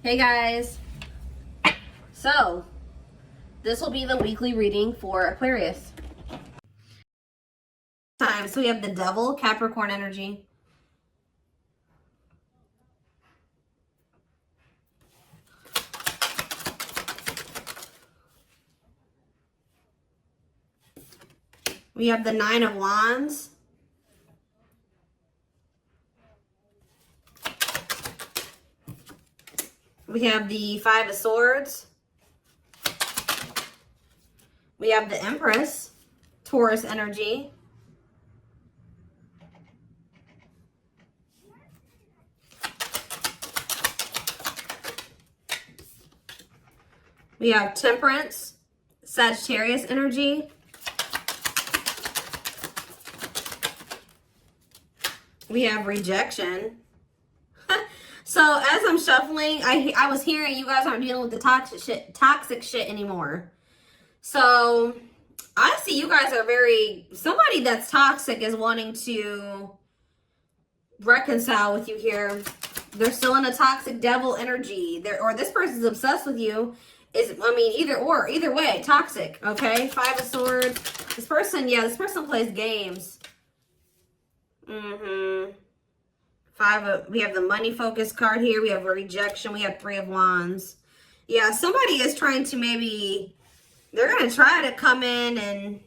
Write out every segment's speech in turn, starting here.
Hey guys, so this will be the weekly reading for Aquarius. So we have the Devil, Capricorn energy. We have the Nine of Wands. We have the Five of Swords. We have the Empress, Taurus energy. We have Temperance, Sagittarius energy. We have Rejection. So as I'm shuffling, I was hearing you guys aren't dealing with the toxic shit anymore. So I see you guys are somebody that's toxic is wanting to reconcile with you here. They're still in a toxic devil energy. Or this person's obsessed with you. Either way, toxic, okay? Five of Swords. This person plays games. We have the money focus card here. We have a Rejection. We have Three of Wands. Yeah, somebody is trying to they're going to try to come in and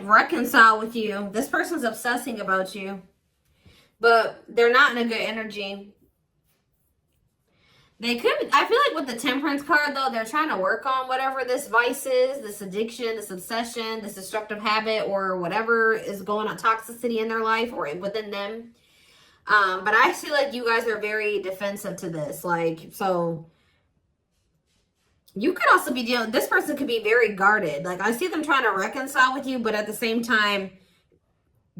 reconcile with you. This person's obsessing about you, but they're not in a good energy. I feel like with the Temperance card, though, they're trying to work on whatever this vice is, this addiction, this obsession, this destructive habit, or whatever is going on, toxicity in their life or within them. But I feel like you guys are very defensive to this. So you could also be this person could be very guarded. I see them trying to reconcile with you, but at the same time,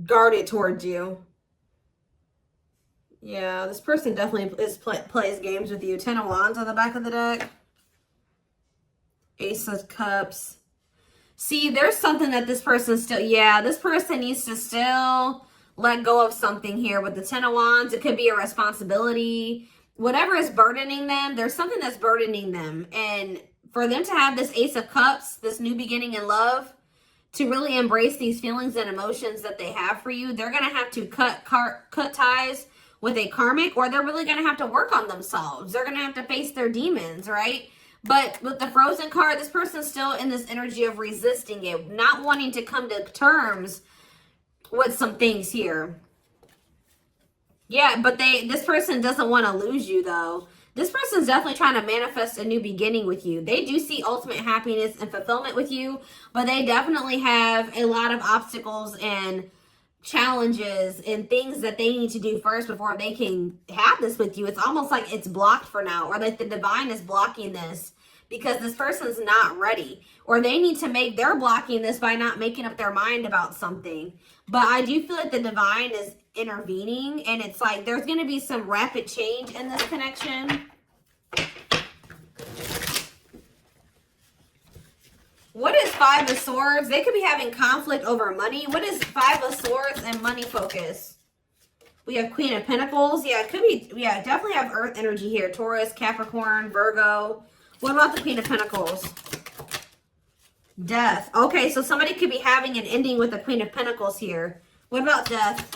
guarded towards you. Yeah, this person definitely plays games with you. Ten of Wands on the back of the deck. Ace of Cups. See, there's something that this person this person needs to still let go of something here with the Ten of Wands. It could be a responsibility. Whatever is burdening them, there's something that's burdening them. And for them to have this Ace of Cups, this new beginning in love, to really embrace these feelings and emotions that they have for you, they're going to have to cut ties with a karmic, or they're really going to have to work on themselves. They're going to have to face their demons, right? But with the Frozen card, this person's still in this energy of resisting it, not wanting to come to terms with some things here. Yeah, but this person doesn't want to lose you, though. This person's definitely trying to manifest a new beginning with you. They do see ultimate happiness and fulfillment with you, but they definitely have a lot of obstacles and challenges and things that they need to do first before they can have this with you. It's almost like it's blocked for now, or like the divine is blocking this because this person's not ready, or they're blocking this by not making up their mind about something. But I do feel like the divine is intervening, and it's like there's going to be some rapid change in this connection. What is Five of Swords? They could be having conflict over money. What is Five of Swords and money focus? We have Queen of Pentacles. Yeah, it could be. Yeah, definitely have Earth energy here. Taurus, Capricorn, Virgo. What about the Queen of Pentacles? Death. Okay, so somebody could be having an ending with the Queen of Pentacles here. What about death?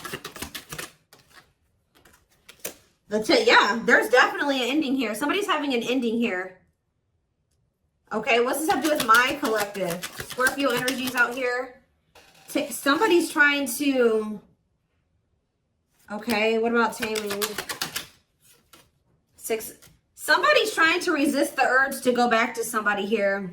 Yeah, there's definitely an ending here. Somebody's having an ending here. Okay, what's this have to do with my collective? Scorpio energies out here. Somebody's trying to... Okay, what about taming? Somebody's trying to resist the urge to go back to somebody here.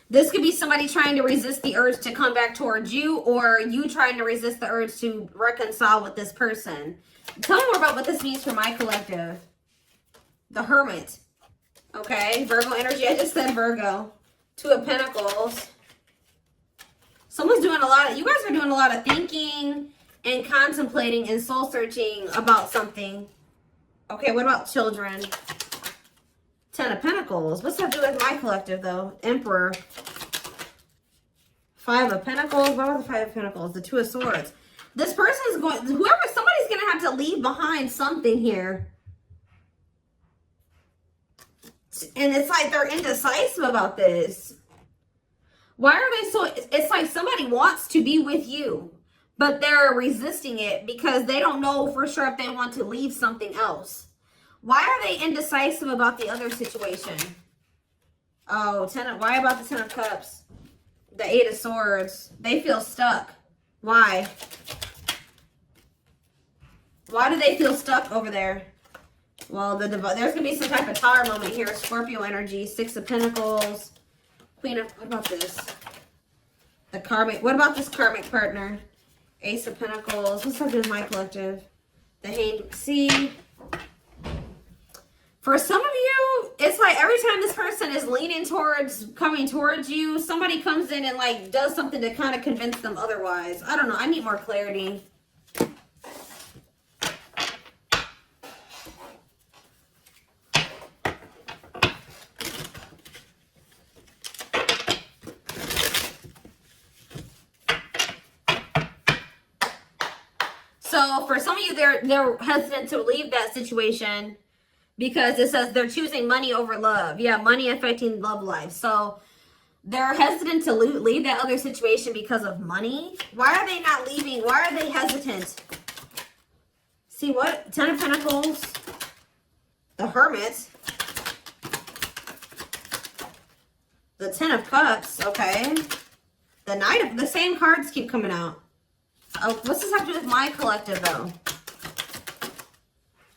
This could be somebody trying to resist the urge to come back towards you, or you trying to resist the urge to reconcile with this person. Tell me more about what this means for my collective. The Hermit. Okay, Virgo energy. I just said Virgo. Two of Pentacles. Someone's doing you guys are doing a lot of thinking and contemplating and soul searching about something. Okay, what about children? Ten of Pentacles. What's that do with my collective, though? Emperor. Five of Pentacles. What about the Five of Pentacles? The Two of Swords. This person is going, somebody's going to have to leave behind something here. And it's like they're indecisive about this. Why are they so, it's like somebody wants to be with you, but they're resisting it because they don't know for sure if they want to leave something else. Why are they indecisive about the other situation? Oh, why about the Ten of Cups? The Eight of Swords. They feel stuck. Why? Why do they feel stuck over there? Well, there's going to be some type of tower moment here. Scorpio energy. Six of Pentacles. Queen of... What about this? The karmic... What about this karmic partner? Ace of Pentacles. What's up with my collective? The Hanged... See... For some of you, it's like every time this person is leaning towards, coming towards you, somebody comes in and like does something to kind of convince them otherwise. I don't know. I need more clarity. So for some of you, they're hesitant to leave that situation. Because it says they're choosing money over love. Yeah, money affecting love life. So they're hesitant to leave that other situation because of money. Why are they not leaving? Why are they hesitant? See what? Ten of Pentacles. The Hermit. The Ten of Cups. Okay. The Knight of... The same cards keep coming out. Oh, what's this have to do with my collective though?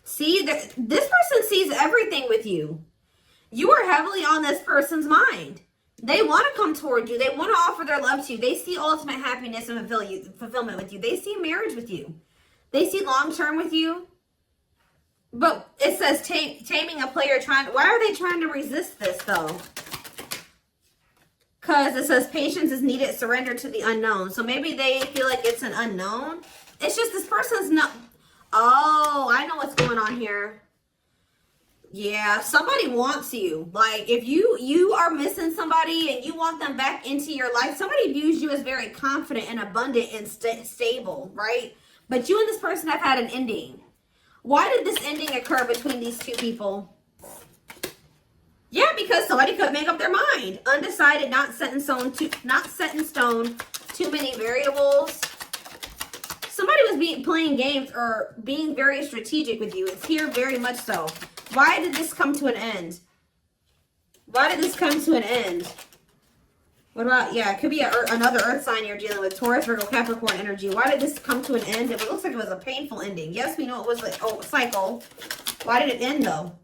See, this person sees everything with you. You are heavily on this person's mind. They want to come toward you. They want to offer their love to you. They see ultimate happiness and fulfillment with you. They see marriage with you. They see long-term with you. But it says taming a player trying... Why are they trying to resist this, though? Because it says patience is needed, surrender to the unknown. So maybe they feel like it's an unknown. It's just this person's not... Oh, I know what's going on here. Yeah, somebody wants you. Like, if you are missing somebody and you want them back into your life, somebody views you as very confident and abundant and stable, right? But you and this person have had an ending. Why did this ending occur between these two people? Yeah, because somebody could make up their mind. Undecided, not set in stone, too many variables. Somebody was playing games or being very strategic with you. It's here very much so. Why did this come to an end? Why did this come to an end? What about, yeah, it could be another earth sign you're dealing with. Taurus, Virgo, Capricorn energy. Why did this come to an end? It looks like it was a painful ending. Yes, we know it was like, oh, a cycle. Why did it end though?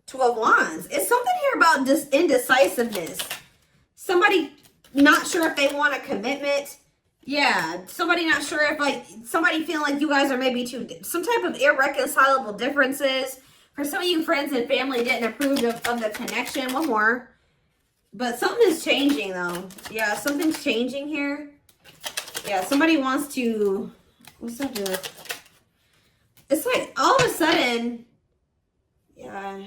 Two of Wands. It's something here about this indecisiveness. Somebody not sure if they want a commitment. Yeah, somebody not sure if, like, somebody feeling like you guys are maybe some type of irreconcilable differences. For some of you, friends and family didn't approve of the connection. One more. But something is changing, though. Yeah, something's changing here. Yeah, somebody wants to... What's that do? It's like, all of a sudden... Yeah...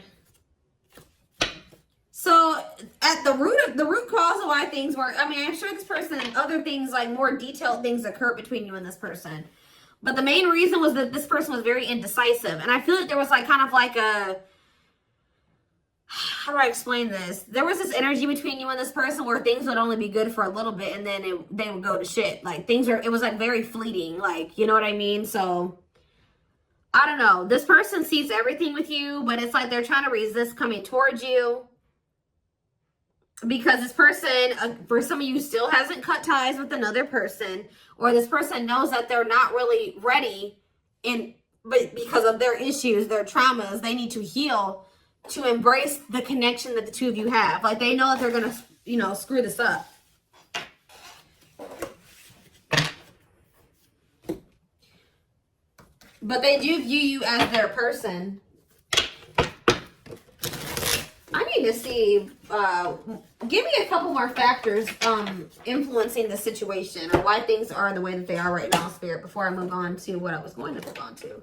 So, at the root cause of why things work, I mean, I'm sure this person and other things, like more detailed things occur between you and this person. But the main reason was that this person was very indecisive. And I feel like there was like kind of like a, how do I explain this? There was this energy between you and this person where things would only be good for a little bit and then they would go to shit. Like it was like very fleeting, like, you know what I mean? So, I don't know. This person sees everything with you, but it's like they're trying to resist coming towards you. Because this person, for some of you, still hasn't cut ties with another person. Or this person knows that they're not really ready. But because of their issues, their traumas, they need to heal to embrace the connection that the two of you have. Like, they know that they're going to, you know, screw this up. But they do view you as their person. I need to see, give me a couple more factors influencing the situation or why things are the way that they are right now, Spirit, before I move on to what I was going to move on to.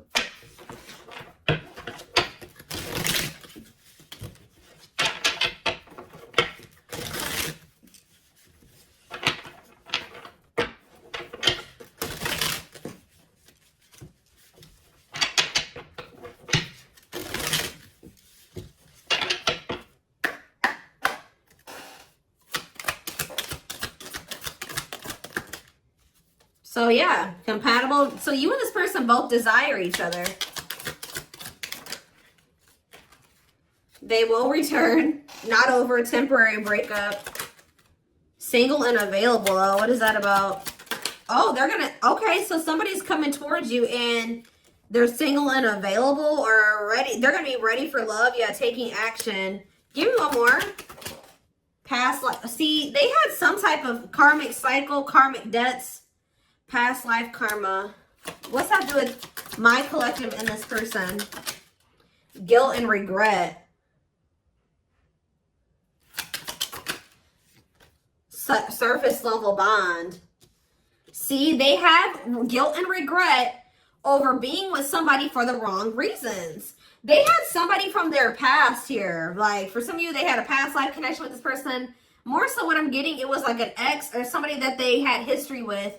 So yeah, compatible. So you and this person both desire each other. They will return. Not over a temporary breakup. Single and available, though. What is that about? Oh, they're gonna, okay, so somebody's coming towards you and they're single and available or ready. They're gonna be ready for love. Yeah, taking action. Give me one more. Past life. See, they had some type of karmic cycle, karmic debts, past life karma. What's that do with my collective and this person? Guilt and regret. Surface level bond. See, they have guilt and regret over being with somebody for the wrong reasons. They had somebody from their past here. Like, for some of you, they had a past life connection with this person. More so what I'm getting, it was like an ex or somebody that they had history with,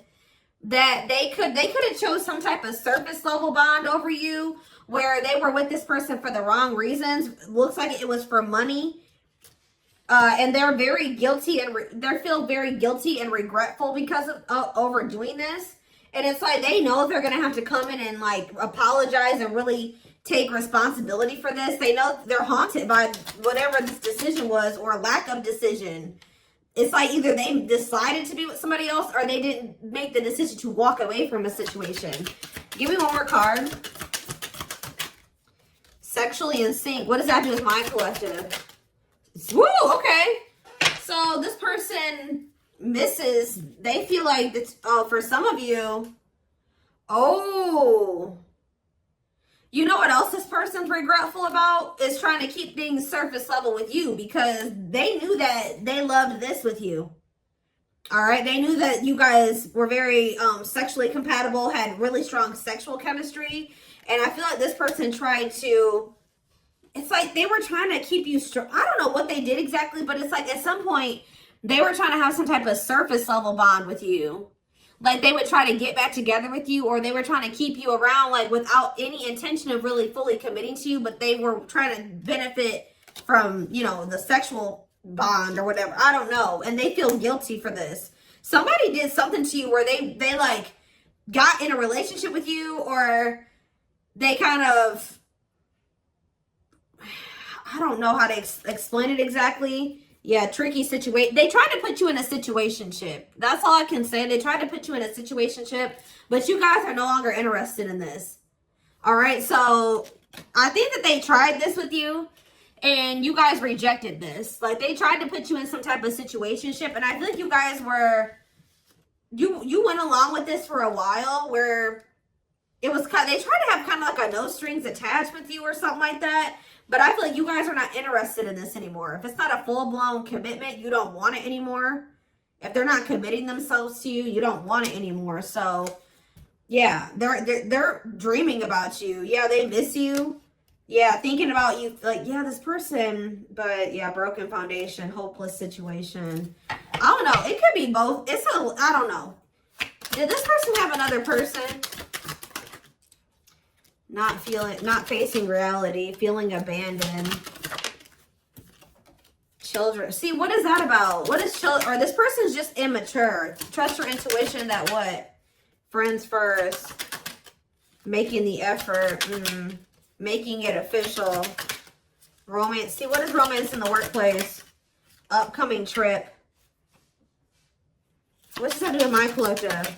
that they could have chose some type of surface level bond over you, where they were with this person for the wrong reasons. Looks like it was for money. And they're very guilty and they feel very guilty and regretful because of overdoing this. And it's like they know they're going to have to come in and like apologize and really take responsibility for this. They know they're haunted by whatever this decision was or lack of decision. It's like either they decided to be with somebody else or they didn't make the decision to walk away from a situation. Give me one more card. Sexually in sync. What does that do with my collective? Woo, okay. So this person misses, they feel like it's, oh, for some of you, oh, you know what else this person's regretful about? Is trying to keep things surface level with you because they knew that they loved this with you. All right. They knew that you guys were very sexually compatible, had really strong sexual chemistry. And I feel like this person tried to, it's like they were trying to keep you strong. I don't know what they did exactly, but it's like at some point they were trying to have some type of surface level bond with you. Like they would try to get back together with you, or they were trying to keep you around like without any intention of really fully committing to you, but they were trying to benefit from, you know, the sexual bond or whatever. I don't know. And they feel guilty for this. Somebody did something to you where they like got in a relationship with you, or they kind of, I don't know how to explain it exactly. Yeah, tricky situation. They tried to put you in a situationship. That's all I can say. They tried to put you in a situationship, but you guys are no longer interested in this. All right, so I think that they tried this with you, and you guys rejected this. Like, they tried to put you in some type of situationship, and I feel like you guys were, you went along with this for a while, where it was kind of, they tried to have kind of like a no strings attached with you or something like that. But I feel like you guys are not interested in this anymore. If it's not a full-blown commitment, you don't want it anymore. If they're not committing themselves to you, you don't want it anymore. So, yeah, they're dreaming about you. Yeah, they miss you. Yeah, thinking about you. Like, yeah, this person. But, yeah, broken foundation, hopeless situation. I don't know. It could be both. I don't know. Did this person have another person? Not facing reality, feeling abandoned. Children. See, what is that about? What is children? Or this person's just immature. Trust your intuition that what? Friends first. Making the effort. Making it official. Romance. See, what is romance in the workplace? Upcoming trip. What does that do with my collective?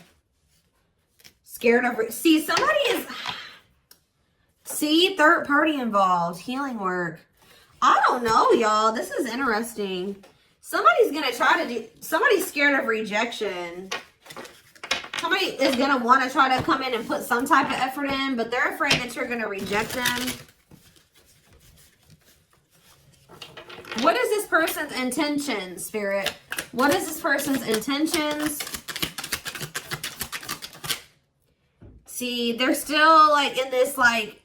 Scared of... See, somebody is... See, third party involved. Healing work. I don't know, y'all. This is interesting. Somebody's going to try to do... Somebody's scared of rejection. Somebody is going to want to try to come in and put some type of effort in, but they're afraid that you're going to reject them. What is this person's intentions, Spirit? What is this person's intentions? See, they're still like in this like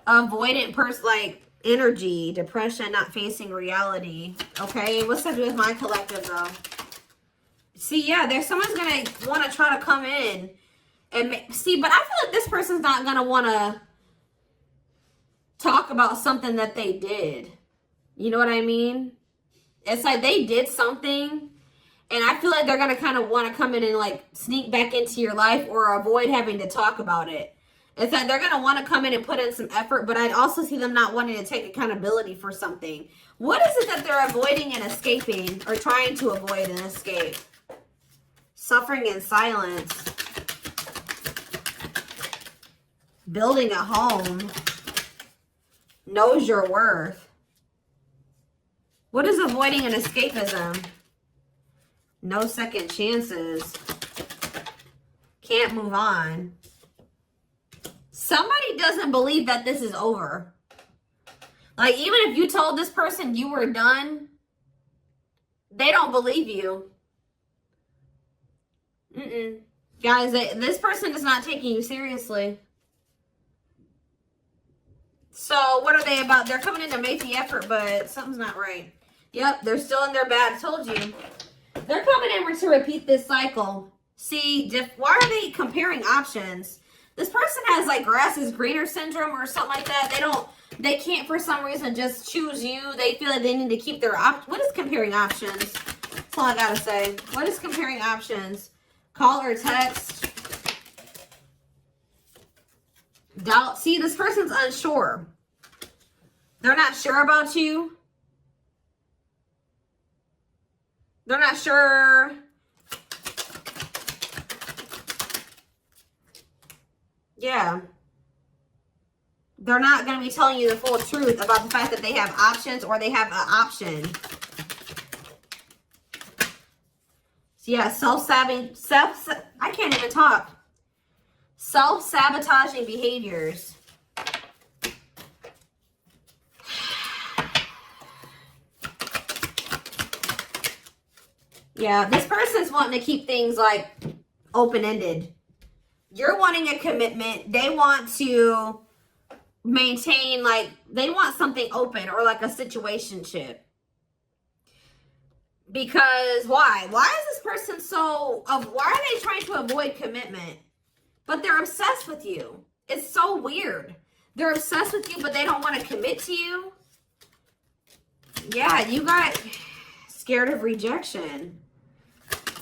avoidant person, like energy, depression, not facing reality. Okay, what's that do with my collective though? See, yeah, there's someone's gonna want to try to come in and see, but I feel like this person's not gonna want to talk about something that they did. You know what I mean? It's like they did something And I feel like they're going to kind of want to come in and like sneak back into your life or avoid having to talk about it. It's that they're going to want to come in and put in some effort, but I'd also see them not wanting to take accountability for something. What is it that they're avoiding and escaping, or trying to avoid and escape? Suffering in silence. Building a home. Knows your worth. What is avoiding and escapism? No second chances. Can't move on. Somebody doesn't believe that this is over. Like, even if you told this person you were done, they don't believe you. Guys, this person is not taking you seriously. So, what are they about? They're coming in to make the effort, but something's not right. Yep, they're still in their bad. I told you. They're coming in to repeat this cycle. See, why are they comparing options? This person has like grass is greener syndrome or something like that. They can't for some reason just choose you. They feel like they need to keep their what is comparing options? That's all I gotta say. What is comparing options? Call or text? Doubt. See, this person's unsure. They're not sure about you. They're not sure. Yeah. They're not going to be telling you the full truth about the fact that they have options or they have an option. So yeah, I can't even talk. Self-sabotaging behaviors. Yeah, this person's wanting to keep things like open-ended. You're wanting a commitment. They want to maintain, like, they want something open or like a situationship. Because why? Why is this person why are they trying to avoid commitment? But they're obsessed with you. It's so weird. They're obsessed with you, but they don't want to commit to you. Yeah, you got scared of rejection.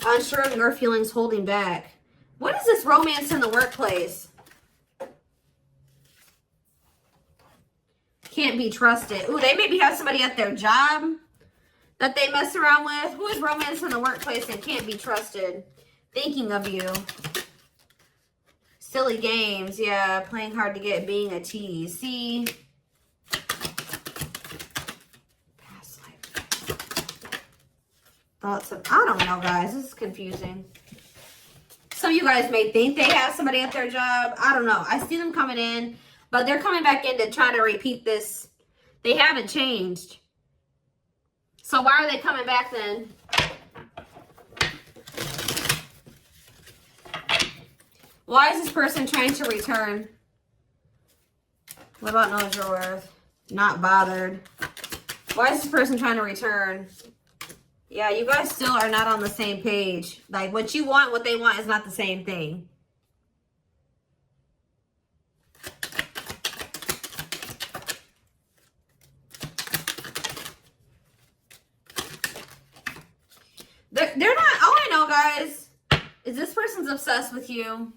Unsure of your feelings, holding back. What is this romance in the workplace? Can't be trusted. Ooh, they maybe have somebody at their job that they mess around with. Who is romance in the workplace and can't be trusted? Thinking of you. Silly games. Yeah, playing hard to get, being a tease. See? Past life. Thoughts of, I don't know, guys. This is confusing. Some of you guys may think they have somebody at their job. I don't know. I see them coming in, but they're coming back in to try to repeat this. They haven't changed. So why are they coming back then? Why is this person trying to return? What about knows your worth? Not bothered. Why is this person trying to return? Yeah, you guys still are not on the same page. Like, what you want, what they want is not the same thing. They're not, all I know, guys, is this person's obsessed with you.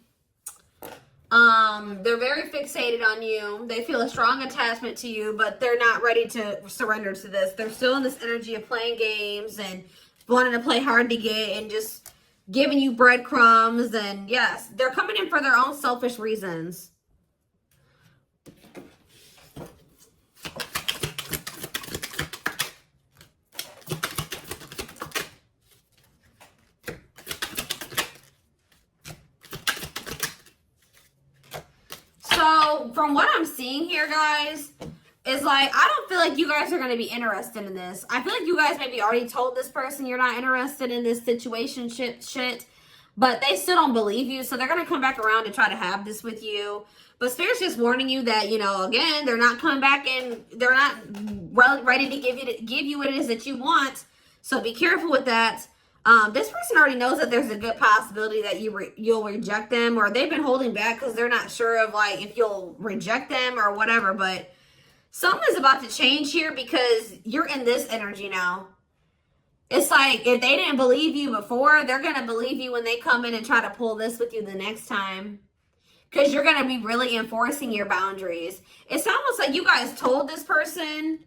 They're very fixated on you. They feel a strong attachment to you, but they're not ready to surrender to this. They're still in this energy of playing games and wanting to play hard to get and just giving you breadcrumbs. And yes, they're coming in for their own selfish reasons. So from what I'm seeing here, guys, is like, I don't feel like you guys are going to be interested in this. I feel like you guys maybe already told this person you're not interested in this situation shit, but they still don't believe you. So they're going to come back around to try to have this with you. But Spirit's just warning you that, you know, again, they're not coming back and they're not ready to give you what it is that you want. So be careful with that. This person already knows that there's a good possibility that you'll reject them, or they've been holding back because they're not sure of like if you'll reject them or whatever. But something is about to change here because you're in this energy now. It's like, if they didn't believe you before, they're going to believe you when they come in and try to pull this with you the next time. Because you're going to be really enforcing your boundaries. It's almost like you guys told this person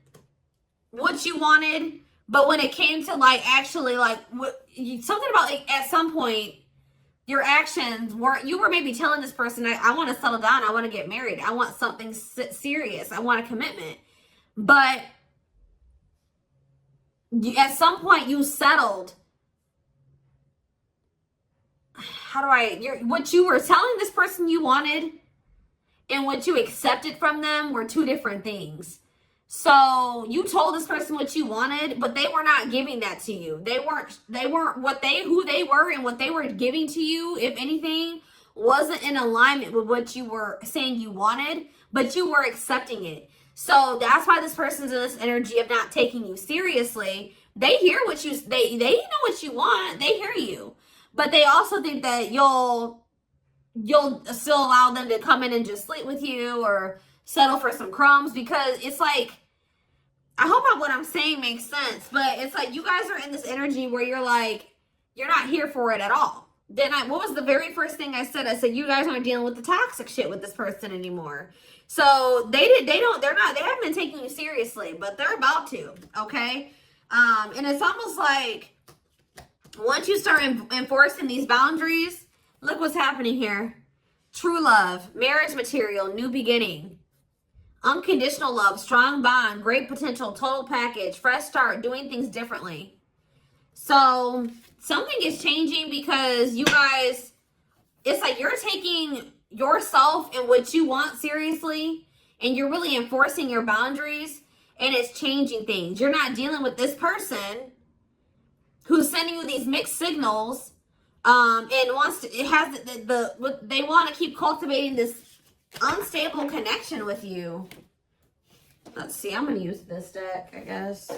what you wanted, but when it came to like actually like something about like at some point your actions were, you were maybe telling this person, I want to settle down, I want to get married, I want something serious, I want a commitment, but at some point you settled. What you were telling this person you wanted and what you accepted from them were two different things. So you told this person what you wanted, but they were not giving that to you. They weren't who they were, and what they were giving to you, if anything, wasn't in alignment with what you were saying you wanted, but you were accepting it. So that's why this person's in this energy of not taking you seriously. They hear what they know what you want. They hear you. But they also think that you'll still allow them to come in and just sleep with you or settle for some crumbs, because it's like, I hope what I'm saying makes sense, but it's like you guys are in this energy where you're like, you're not here for it at all. Then what was the very first thing I said? I said, you guys aren't dealing with the toxic shit with this person anymore. So they haven't been taking you seriously, but they're about to, okay? And it's almost like once you start enforcing these boundaries, look what's happening here. True love, marriage material, new beginning, unconditional love, strong bond, great potential, total package, fresh start, doing things differently. So something is changing because you guys, it's like you're taking yourself and what you want seriously, and you're really enforcing your boundaries, and it's changing things. You're not dealing with this person who's sending you these mixed signals, and they want to keep cultivating this unstable connection with you. Let's see, I'm going to use this deck, I guess.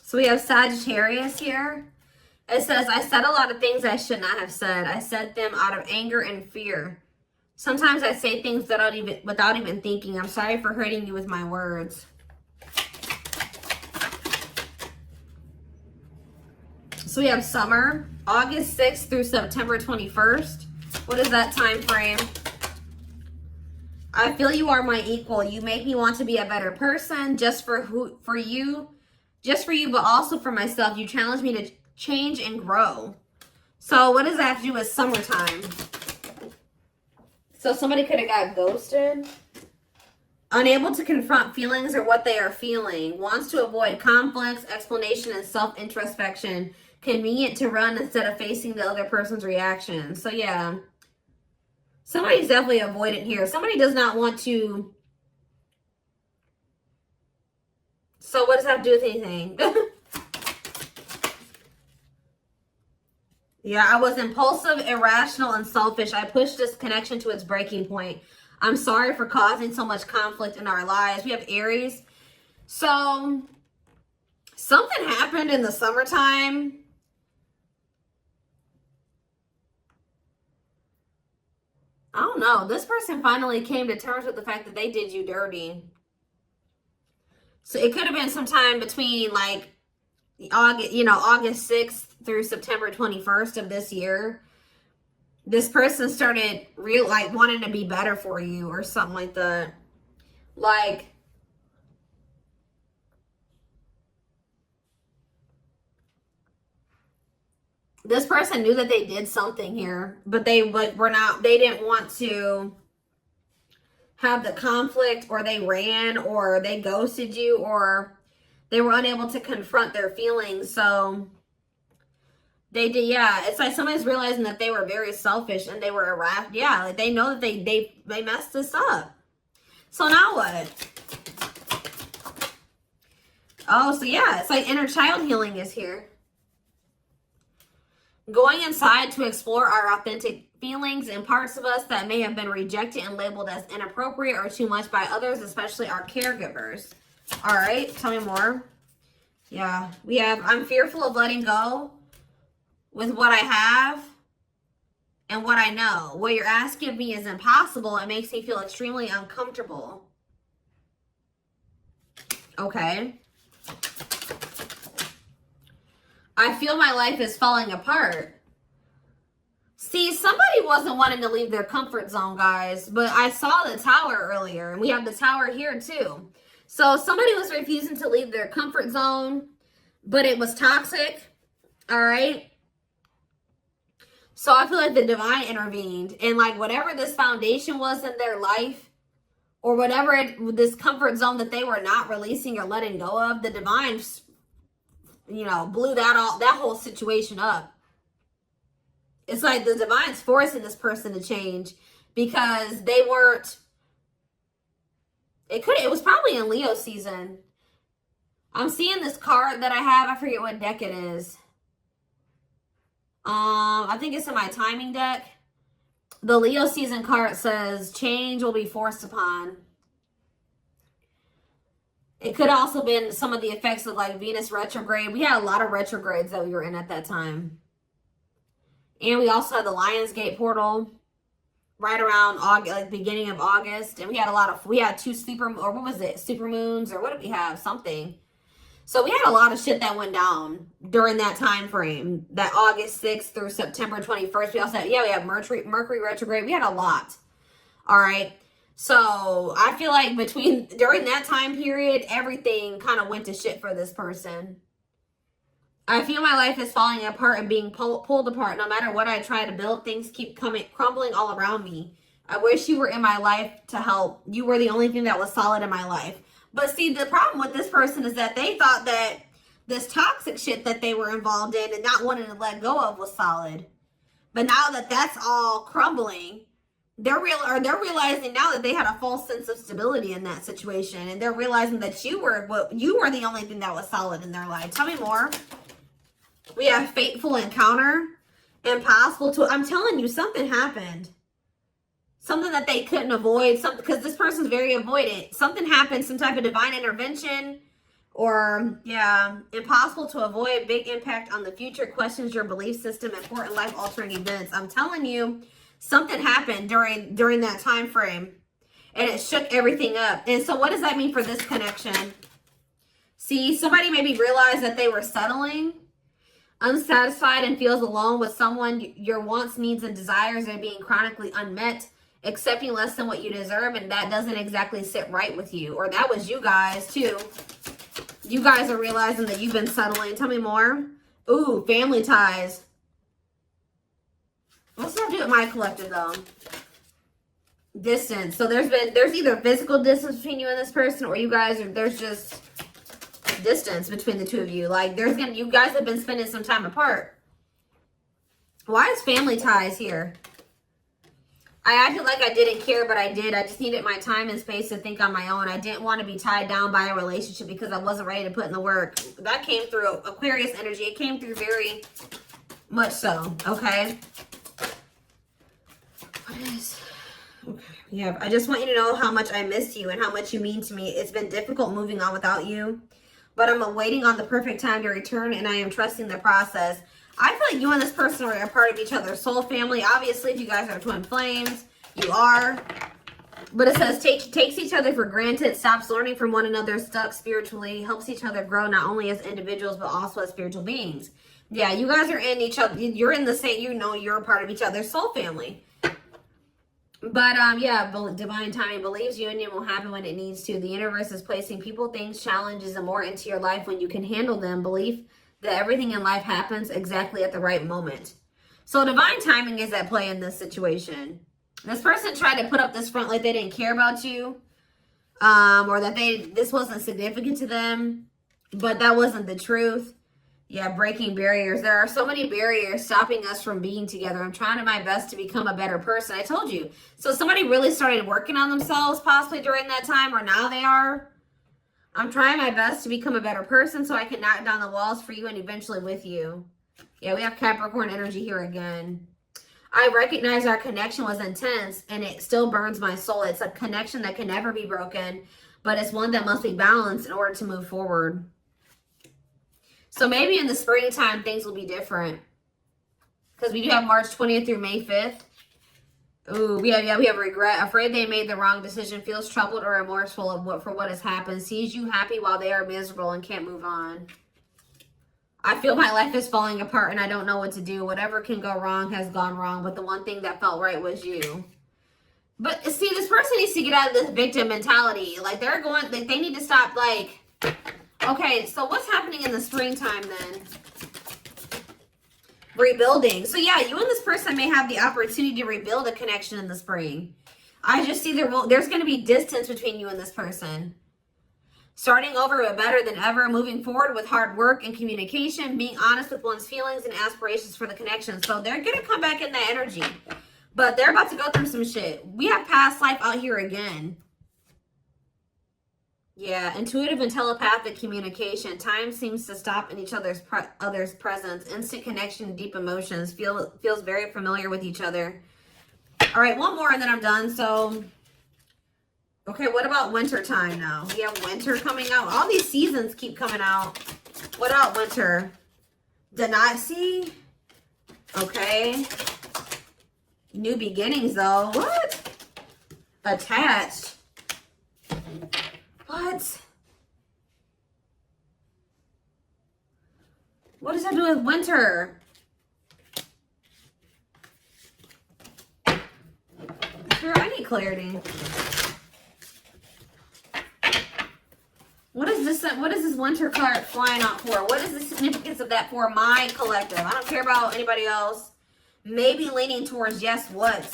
So we have Sagittarius here. It says, I said a lot of things I should not have said. I said them out of anger and fear. Sometimes I say things without even thinking. I'm sorry for hurting you with my words. So we have summer, August 6th through September 21st. What is that time frame? I feel you are my equal. You make me want to be a better person just for you, but also for myself. You challenge me to change and grow. So what does that have to do with summertime? So somebody could have got ghosted. Unable to confront feelings or what they are feeling. Wants to avoid conflicts, explanation, and self-introspection. Convenient to run instead of facing the other person's reaction. So yeah. Somebody's definitely avoidant here. Somebody does not want to. So what does that have to do with anything? Yeah, I was impulsive, irrational, and selfish. I pushed this connection to its breaking point. I'm sorry for causing so much conflict in our lives. We have Aries. So something happened in the summertime. I don't know. This person finally came to terms with the fact that they did you dirty. So it could have been sometime between like August 6th through September 21st of this year. This person started wanting to be better for you or something like that. Like, this person knew that they did something here, but they didn't want to have the conflict, or they ran, or they ghosted you, or they were unable to confront their feelings. So They did, yeah. It's like somebody's realizing that they were very selfish and they were irrational. Yeah, like they know that they messed this up. So now what? Oh, so yeah, it's like inner child healing is here. Going inside to explore our authentic feelings and parts of us that may have been rejected and labeled as inappropriate or too much by others, especially our caregivers. All right, tell me more. Yeah, we have, I'm fearful of letting go with what I have and what I know. What you're asking of me is impossible. It makes me feel extremely uncomfortable. Okay. I feel my life is falling apart. See, somebody wasn't wanting to leave their comfort zone, guys, but I saw the tower earlier, and we have the tower here too. So somebody was refusing to leave their comfort zone, but it was toxic, all right? So I feel like the divine intervened, and like whatever this foundation was in their life, or whatever this comfort zone that they were not releasing or letting go of, the divine, you know, blew that whole situation up. It's like the divine's forcing this person to change because they weren't, it was probably in Leo season. I'm seeing this card that I have. I forget what deck it is. I think it's in my timing deck. The Leo season card says change will be forced upon. It could also been some of the effects of like Venus retrograde. We had a lot of retrogrades that we were in at that time. And we also had the Lionsgate portal right around August, like beginning of August. And we had two super, or what was it? Super moons, or what did we have? Something. So we had a lot of shit that went down during that time frame, that August 6th through September 21st. We also had, we had Mercury retrograde. We had a lot. All right. So I feel like during that time period, everything kind of went to shit for this person. I feel my life is falling apart and being pulled apart. No matter what I try to build, things keep crumbling all around me. I wish you were in my life to help. You were the only thing that was solid in my life. But see, the problem with this person is that they thought that this toxic shit that they were involved in and not wanting to let go of was solid. But now that that's all crumbling, they're realizing now that they had a false sense of stability in that situation, and they're realizing that you were the only thing that was solid in their life. Tell me more. We have fateful encounter, impossible to. I'm telling you, something happened. Something that they couldn't avoid. Something, because this person's very avoidant. Something happened. Some type of divine intervention, or impossible to avoid. Big impact on the future. Questions your belief system. Important life altering events. I'm telling you. Something happened during that time frame, and it shook everything up. And so what does that mean for this connection? See, somebody maybe realized that they were settling, unsatisfied, and feels alone with someone. Your wants, needs, and desires are being chronically unmet, accepting less than what you deserve, and that doesn't exactly sit right with you. Or that was you guys, too. You guys are realizing that you've been settling. Tell me more. Ooh, family ties. What's that do with my collective, though? Distance. So there's either physical distance between you and this person, or you guys there's just distance between the two of you. Like you guys have been spending some time apart. Why is family ties here? I acted like I didn't care, but I did. I just needed my time and space to think on my own. I didn't want to be tied down by a relationship because I wasn't ready to put in the work. That came through Aquarius energy. It came through very much so. Okay. Okay. Yeah, I just want you to know how much I miss you and how much you mean to me. It's been difficult moving on without you, but I'm waiting on the perfect time to return, and I am trusting the process. I feel like you and this person are a part of each other's soul family. Obviously, if you guys are twin flames, you are. But it says takes each other for granted, stops learning from one another, stuck spiritually, helps each other grow not only as individuals but also as spiritual beings. Yeah, you guys are in each other. You're in the same. You're a part of each other's soul family. But, divine timing believes union will happen when it needs to. The universe is placing people, things, challenges, and more into your life when you can handle them. Belief that everything in life happens exactly at the right moment. So divine timing is at play in this situation. This person tried to put up this front like they didn't care about you, or that this wasn't significant to them, but that wasn't the truth. Yeah, breaking barriers. There are so many barriers stopping us from being together. I'm trying my best to become a better person. I told you. So somebody really started working on themselves possibly during that time, or now they are. I'm trying my best to become a better person so I can knock down the walls for you and eventually with you. Yeah, we have Capricorn energy here again. I recognize our connection was intense and it still burns my soul. It's a connection that can never be broken, but it's one that must be balanced in order to move forward. So maybe in the springtime, things will be different. Because we do have March 20th through May 5th. Ooh, we have regret. Afraid they made the wrong decision. Feels troubled or remorseful for what has happened. Sees you happy while they are miserable and can't move on. I feel my life is falling apart and I don't know what to do. Whatever can go wrong has gone wrong. But the one thing that felt right was you. But see, this person needs to get out of this victim mentality. Like they need to stop like... Okay, so what's happening in the springtime then? Rebuilding. So yeah, you and this person may have the opportunity to rebuild a connection in the spring. I just see there's going to be distance between you and this person. Starting over but better than ever, moving forward with hard work and communication, being honest with one's feelings and aspirations for the connection. So they're going to come back in that energy. But they're about to go through some shit. We have past life out here again. Yeah, intuitive and telepathic communication. Time seems to stop in each other's presence. Instant connection, deep emotions. Feels very familiar with each other. All right, one more and then I'm done. So, okay, what about winter time now? We have winter coming out. All these seasons keep coming out. What about winter? Did not see? Okay. New beginnings though. What? Attached. What? What does that do with winter? Sure, I need clarity. What is this? What is this winter card flying out for? What is the significance of that for my collective? I don't care about anybody else. Maybe leaning towards yes, what?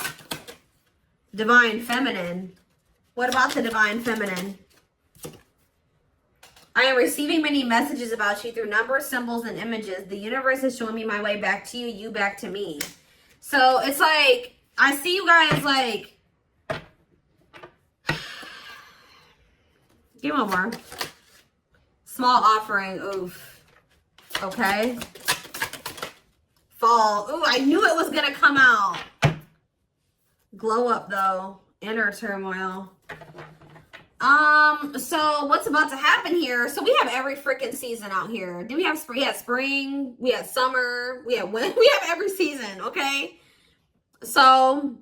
Divine feminine. What about the divine feminine? I am receiving many messages about you through numbers, symbols, and images. The universe is showing me my way back to you, you back to me. So it's like, I see you guys like, give me one more. Small offering, oof. Okay. Fall, ooh, I knew it was gonna come out. Glow up though, inner turmoil. So what's about to happen here? So we have every freaking season out here. Do we have spring? We have spring, we have summer, we have winter, we have every season, okay? So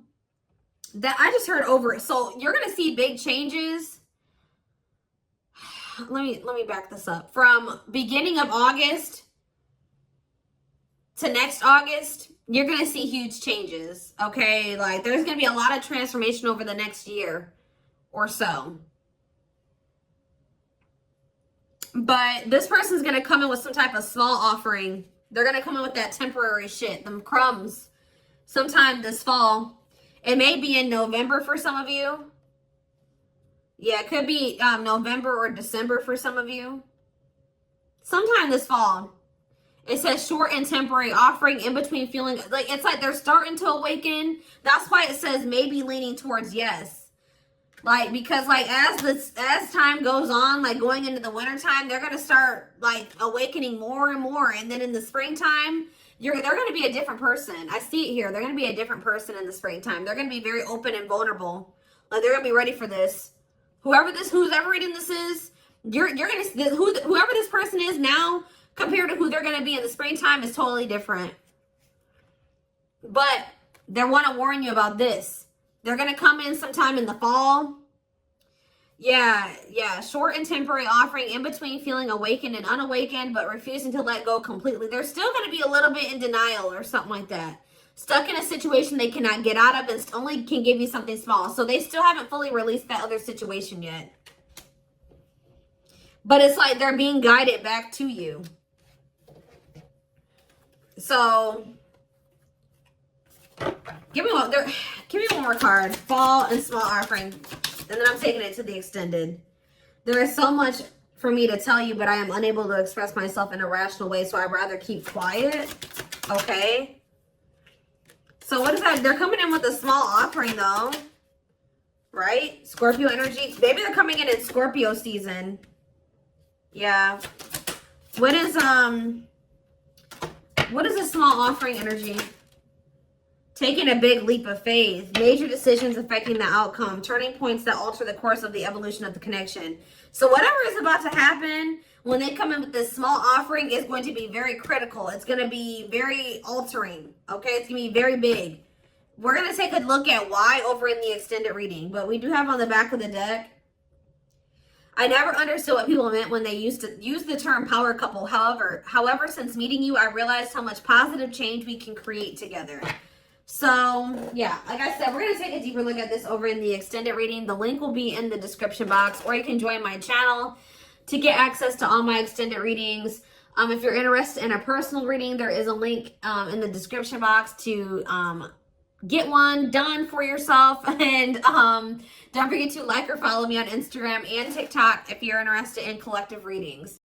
that I just heard over it. So you're gonna see big changes. Let me back this up. From beginning of August to next August, you're gonna see huge changes, okay? Like there's gonna be a lot of transformation over the next year or so. But this person's going to come in with some type of small offering. They're going to come in with that temporary shit, them crumbs, sometime this fall. It may be in November for some of you. Yeah, it could be November or December for some of you. Sometime this fall. It says short and temporary offering in between feeling. Like it's like they're starting to awaken. That's why it says maybe leaning towards yes. Like, because, like, as time goes on, like, going into the winter time, they're going to start, like, awakening more and more. And then in the springtime, they're going to be a different person. I see it here. They're going to be a different person in the springtime. They're going to be very open and vulnerable. Like, they're going to be ready for this. Whoever reading this is, you're going to, whoever this person is now, compared to who they're going to be in the springtime is totally different. But they want to warn you about this. They're going to come in sometime in the fall. Yeah. Short and temporary offering in between feeling awakened and unawakened, but refusing to let go completely. They're still going to be a little bit in denial or something like that. Stuck in a situation they cannot get out of and only can give you something small. So they still haven't fully released that other situation yet. But it's like they're being guided back to you. So... Give me one more card. Fall and small offering. And then I'm taking it to the extended. There is so much for me to tell you, but I am unable to express myself in a rational way, so I'd rather keep quiet. Okay. So what is that? They're coming in with a small offering though. Right? Scorpio energy. Maybe they're coming in Scorpio season. Yeah. What is a small offering energy? Taking a big leap of faith. Major decisions affecting the outcome. Turning points that alter the course of the evolution of the connection. So whatever is about to happen when they come in with this small offering is going to be very critical. It's going to be very altering. Okay? It's going to be very big. We're going to take a look at why over in the extended reading. But we do have on the back of the deck, I never understood what people meant when they used to use the term power couple. However, since meeting you, I realized how much positive change we can create together. So, yeah, like I said, we're going to take a deeper look at this over in the extended reading. The link will be in the description box, or you can join my channel to get access to all my extended readings. If you're interested in a personal reading, there is a link in the description box to get one done for yourself. And don't forget to like or follow me on Instagram and TikTok if you're interested in collective readings.